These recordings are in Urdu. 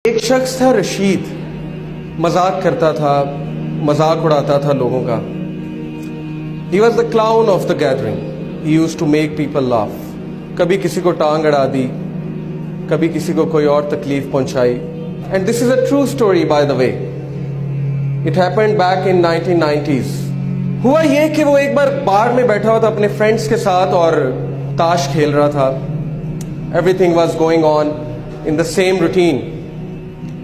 ایک شخص تھا رشید، مذاق کرتا تھا، مذاق اڑاتا تھا لوگوں کا. He was the clown of the gathering. He used to make people laugh. کبھی کسی کو ٹانگ اڑا دی، کبھی کسی کو کوئی اور تکلیف پہنچائی. And this is a true story by the way. It happened back in 1990s. ہوا یہ کہ وہ ایک بار بار میں بیٹھا ہوا تھا اپنے فرینڈس کے ساتھ اور تاش کھیل رہا تھا. Everything was going on in the same routine.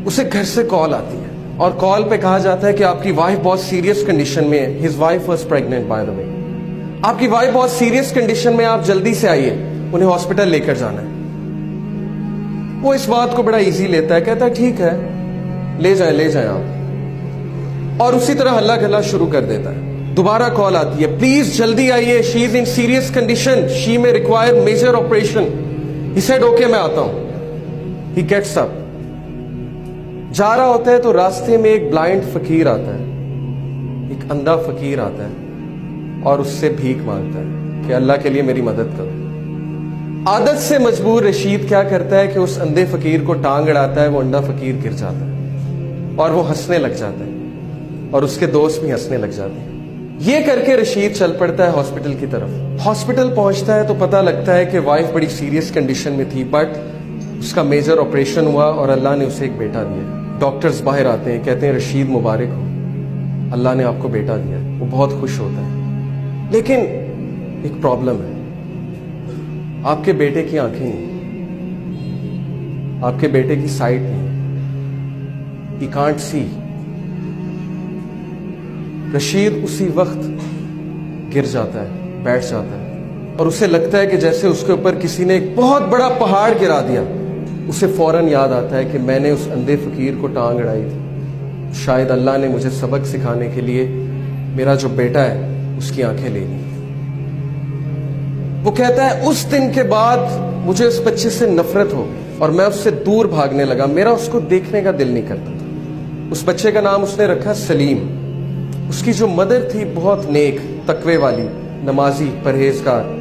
اسے گھر سے کال آتی ہے اور کال پہ کہا جاتا ہے کہ آپ کی وائف بہت سیریس کنڈیشن میں ہے. His wife was pregnant by the way. آپ کی وائف بہت سیریس کنڈیشن میں، آپ جلدی سے آئیے، انہیں ہاسپٹل لے کر جانا ہے. وہ اس بات کو بڑا ایزی لیتا ہے، کہتا ہے ٹھیک ہے لے جائیں آپ، اور اسی طرح ہلا گلا شروع کر دیتا ہے. دوبارہ کال آتی ہے، پلیز جلدی آئیے، شی از ان serious condition, she may require major operation. He said okay میں آتا ہوں. He gets up. جا رہا ہوتا ہے تو راستے میں ایک بلائنڈ فقیر آتا ہے، ایک اندھا فقیر آتا ہے اور اس سے بھیک مانگتا ہے کہ اللہ کے لیے میری مدد کرو. عادت سے مجبور رشید کیا کرتا ہے کہ اس اندھے فقیر کو ٹانگ اڑاتا ہے. وہ اندھا فقیر گر جاتا ہے اور وہ ہنسنے لگ جاتا ہے اور اس کے دوست بھی ہنسنے لگ جاتے ہیں. یہ کر کے رشید چل پڑتا ہے ہاسپٹل کی طرف. ہاسپٹل پہنچتا ہے تو پتہ لگتا ہے کہ وائف بڑی سیریس کنڈیشن میں تھی، بٹ اس کا میجر آپریشن ہوا اور اللہ نے اسے ایک بیٹا دیا. ڈاکٹرز باہر آتے ہیں، کہتے ہیں رشید مبارک ہو، اللہ نے آپ کو بیٹا دیا. وہ بہت خوش ہوتا ہے، لیکن ایک پرابلم ہے. آپ کے بیٹے کی آنکھیں نہیں، آپ کے بیٹے کی سائٹ نہیں. He can't see. رشید اسی وقت گر جاتا ہے، بیٹھ جاتا ہے اور اسے لگتا ہے کہ جیسے اس کے اوپر کسی نے ایک بہت بڑا پہاڑ گرا دیا. اسے فوراً یاد آتا ہے کہ میں نے اس اندھے فقیر کو ٹانگ اڑائی تھی. شاید اللہ نے مجھے سبق سکھانے کے لیے میرا جو بیٹا ہے اس کی آنکھیں لے لی. وہ کہتا ہے اس دن کے بعد مجھے اس بچے سے نفرت ہو اور میں اس سے دور بھاگنے لگا. میرا اس کو دیکھنے کا دل نہیں کرتا تھا. اس بچے کا نام اس نے رکھا سلیم. اس کی جو مدر تھی بہت نیک، تقوی والی، نمازی، پرہیزگار،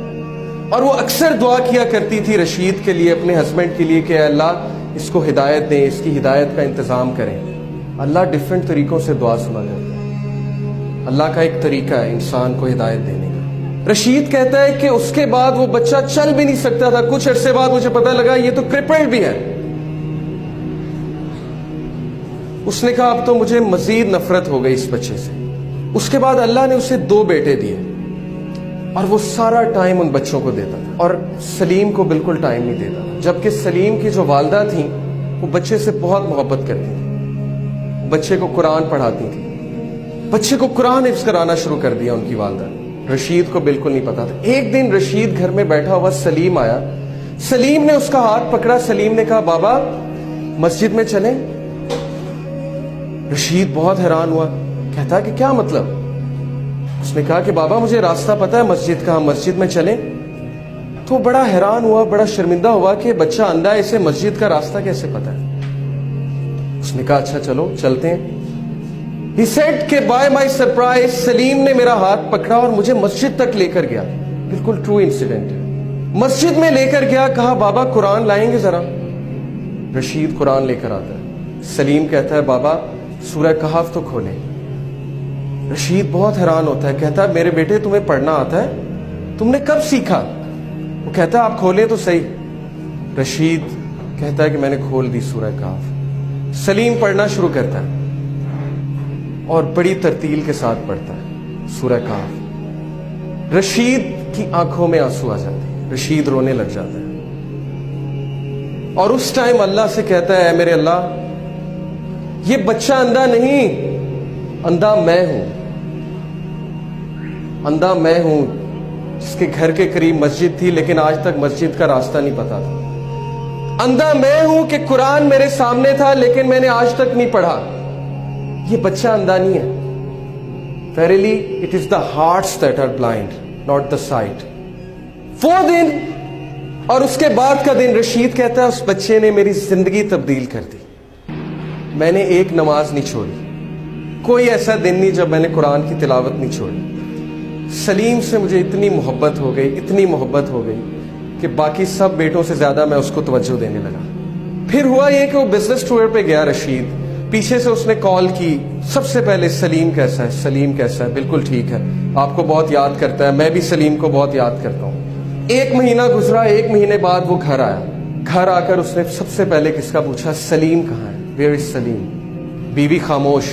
اور وہ اکثر دعا کیا کرتی تھی رشید کے لیے، اپنے ہسبینڈ کے لیے کہ اے اللہ اس کو ہدایت دیں، اس کی ہدایت کا انتظام کریں. اللہ ڈیفرنٹ طریقوں سے دعا سنا کرتا ہے. اللہ کا ایک طریقہ ہے انسان کو ہدایت دینے کا. رشید کہتا ہے کہ اس کے بعد وہ بچہ چل بھی نہیں سکتا تھا. کچھ عرصے بعد مجھے پتہ لگا یہ تو کرپلڈ بھی ہے. اس نے کہا اب تو مجھے مزید نفرت ہو گئی اس بچے سے. اس کے بعد اللہ نے اسے 2 بیٹے دیے اور وہ سارا ٹائم ان بچوں کو دیتا تھا اور سلیم کو بالکل ٹائم نہیں دیتا تھا. جبکہ سلیم کی جو والدہ تھیں وہ بچے سے بہت محبت کرتی تھیں، بچے کو قرآن پڑھاتی تھی، بچے کو قرآن حفظ کرانا شروع کر دیا ان کی والدہ. رشید کو بالکل نہیں پتا تھا. ایک دن رشید گھر میں بیٹھا ہوا سلیم آیا. سلیم نے اس کا ہاتھ پکڑا. سلیم نے کہا بابا مسجد میں چلیں. رشید بہت حیران ہوا، کہتا کہ کیا مطلب؟ اس نے کہا کہ بابا مجھے راستہ پتا ہے مسجد کا، ہم مسجد میں چلیں. تو بڑا حیران ہوا، بڑا شرمندہ ہوا کہ بچہ اندھا ہے، اسے مسجد کا راستہ کیسے پتا ہے. اس نے کہا اچھا چلو چلتے ہیں. He said کہ by my surprise سلیم نے میرا ہاتھ پکڑا اور مجھے مسجد تک لے کر گیا. بالکل ٹرو انسیڈنٹ ہے. مسجد میں لے کر گیا، کہا بابا قرآن لائیں گے ذرا. رشید قرآن لے کر آتا ہے. سلیم کہتا ہے بابا سورہ کہف تو کھولیں. رشید بہت حیران ہوتا ہے، کہتا ہے میرے بیٹے تمہیں پڑھنا آتا ہے؟ تم نے کب سیکھا؟ وہ کہتا ہے آپ کھولیں تو صحیح. رشید کہتا ہے کہ میں نے کھول دی سورہ کہف. سلیم پڑھنا شروع کرتا ہے اور بڑی ترتیل کے ساتھ پڑھتا ہے سورہ کہف. رشید کی آنکھوں میں آنسو آ جاتے ہیں، رشید رونے لگ جاتا ہے اور اس ٹائم اللہ سے کہتا ہے اے میرے اللہ یہ بچہ اندھا نہیں، اندھا میں ہوں. اندھا میں ہوں جس کے گھر کے قریب مسجد تھی لیکن آج تک مسجد کا راستہ نہیں پتا تھا. اندھا میں ہوں کہ قرآن میرے سامنے تھا لیکن میں نے آج تک نہیں پڑھا. یہ بچہ اندھا نہیں ہے. Verily it is the hearts that are blind, not the sight. وہ دن اور اس کے بعد کا دن رشید کہتا ہے اس بچے نے میری زندگی تبدیل کر دی. میں نے ایک نماز نہیں چھوڑی، کوئی ایسا دن نہیں جب میں نے قرآن کی تلاوت نہیں چھوڑی. سلیم سے مجھے اتنی محبت ہو گئی، اتنی محبت ہو گئی کہ باقی سب بیٹوں سے زیادہ میں اس کو توجہ دینے لگا. پھر ہوا یہ کہ وہ بزنس ٹور پہ گیا رشید, پیچھے سے اس نے کال کی, سب سے پہلے سلیم کیسا ہے, سلیم کیسا ہے, بالکل ٹھیک ہے, آپ کو بہت یاد کرتا ہے, میں بھی سلیم کو بہت یاد کرتا ہوں. 1 مہینہ گزرا, 1 مہینے بعد وہ گھر آیا. گھر آ کر اس نے سب سے پہلے کس کا پوچھا, سلیم کہاں ہے, ویئر از سلیم. بیوی خاموش.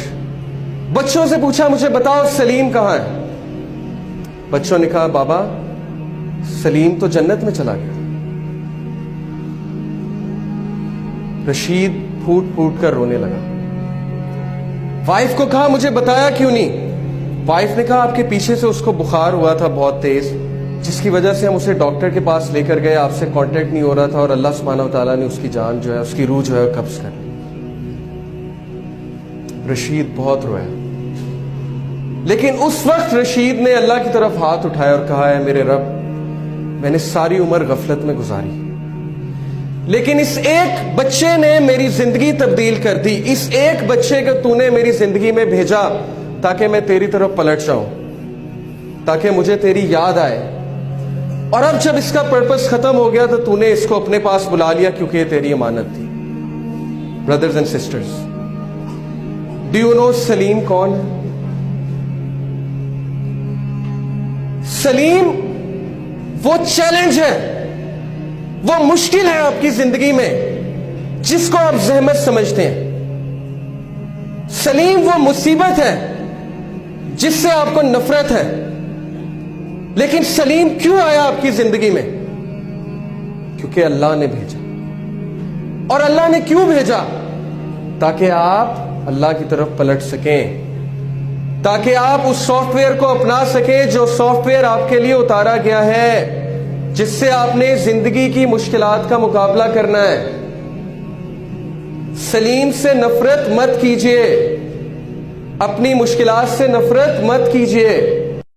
بچوں سے پوچھا, مجھے بتاؤ سلیم کہاں ہے. بچوں نے کہا, بابا سلیم تو جنت میں چلا گیا. رشید پھوٹ پھوٹ کر رونے لگا. وائف کو کہا, مجھے بتایا کیوں نہیں. وائف نے کہا, آپ کے پیچھے سے اس کو بخار ہوا تھا بہت تیز, جس کی وجہ سے ہم اسے ڈاکٹر کے پاس لے کر گئے, آپ سے کانٹیکٹ نہیں ہو رہا تھا, اور اللہ سبحانہ و تعالیٰ نے اس کی جان جو ہے, اس کی روح جو ہے قبض کر لی. رشید بہت رویا, لیکن اس وقت رشید نے اللہ کی طرف ہاتھ اٹھایا اور کہا, ہے میرے رب, میں نے ساری عمر غفلت میں گزاری, لیکن اس ایک بچے نے میری زندگی تبدیل کر دی. اس ایک بچے کو تو نے میری زندگی میں بھیجا تاکہ میں تیری طرف پلٹ جاؤں, تاکہ مجھے تیری یاد آئے. اور اب جب اس کا پرپس ختم ہو گیا تو تو نے اس کو اپنے پاس بلا لیا, کیونکہ یہ تیری امانت تھی. Brothers and sisters, do you know Salim کون ہے؟ سلیم وہ چیلنج ہے, وہ مشکل ہے آپ کی زندگی میں جس کو آپ زحمت سمجھتے ہیں. سلیم وہ مصیبت ہے جس سے آپ کو نفرت ہے. لیکن سلیم کیوں آیا آپ کی زندگی میں؟ کیونکہ اللہ نے بھیجا. اور اللہ نے کیوں بھیجا؟ تاکہ آپ اللہ کی طرف پلٹ سکیں, تاکہ آپ اس سافٹ ویئر کو اپنا سکیں جو سافٹ ویئر آپ کے لیے اتارا گیا ہے, جس سے آپ نے زندگی کی مشکلات کا مقابلہ کرنا ہے. سلیم سے نفرت مت کیجیے, اپنی مشکلات سے نفرت مت کیجیے.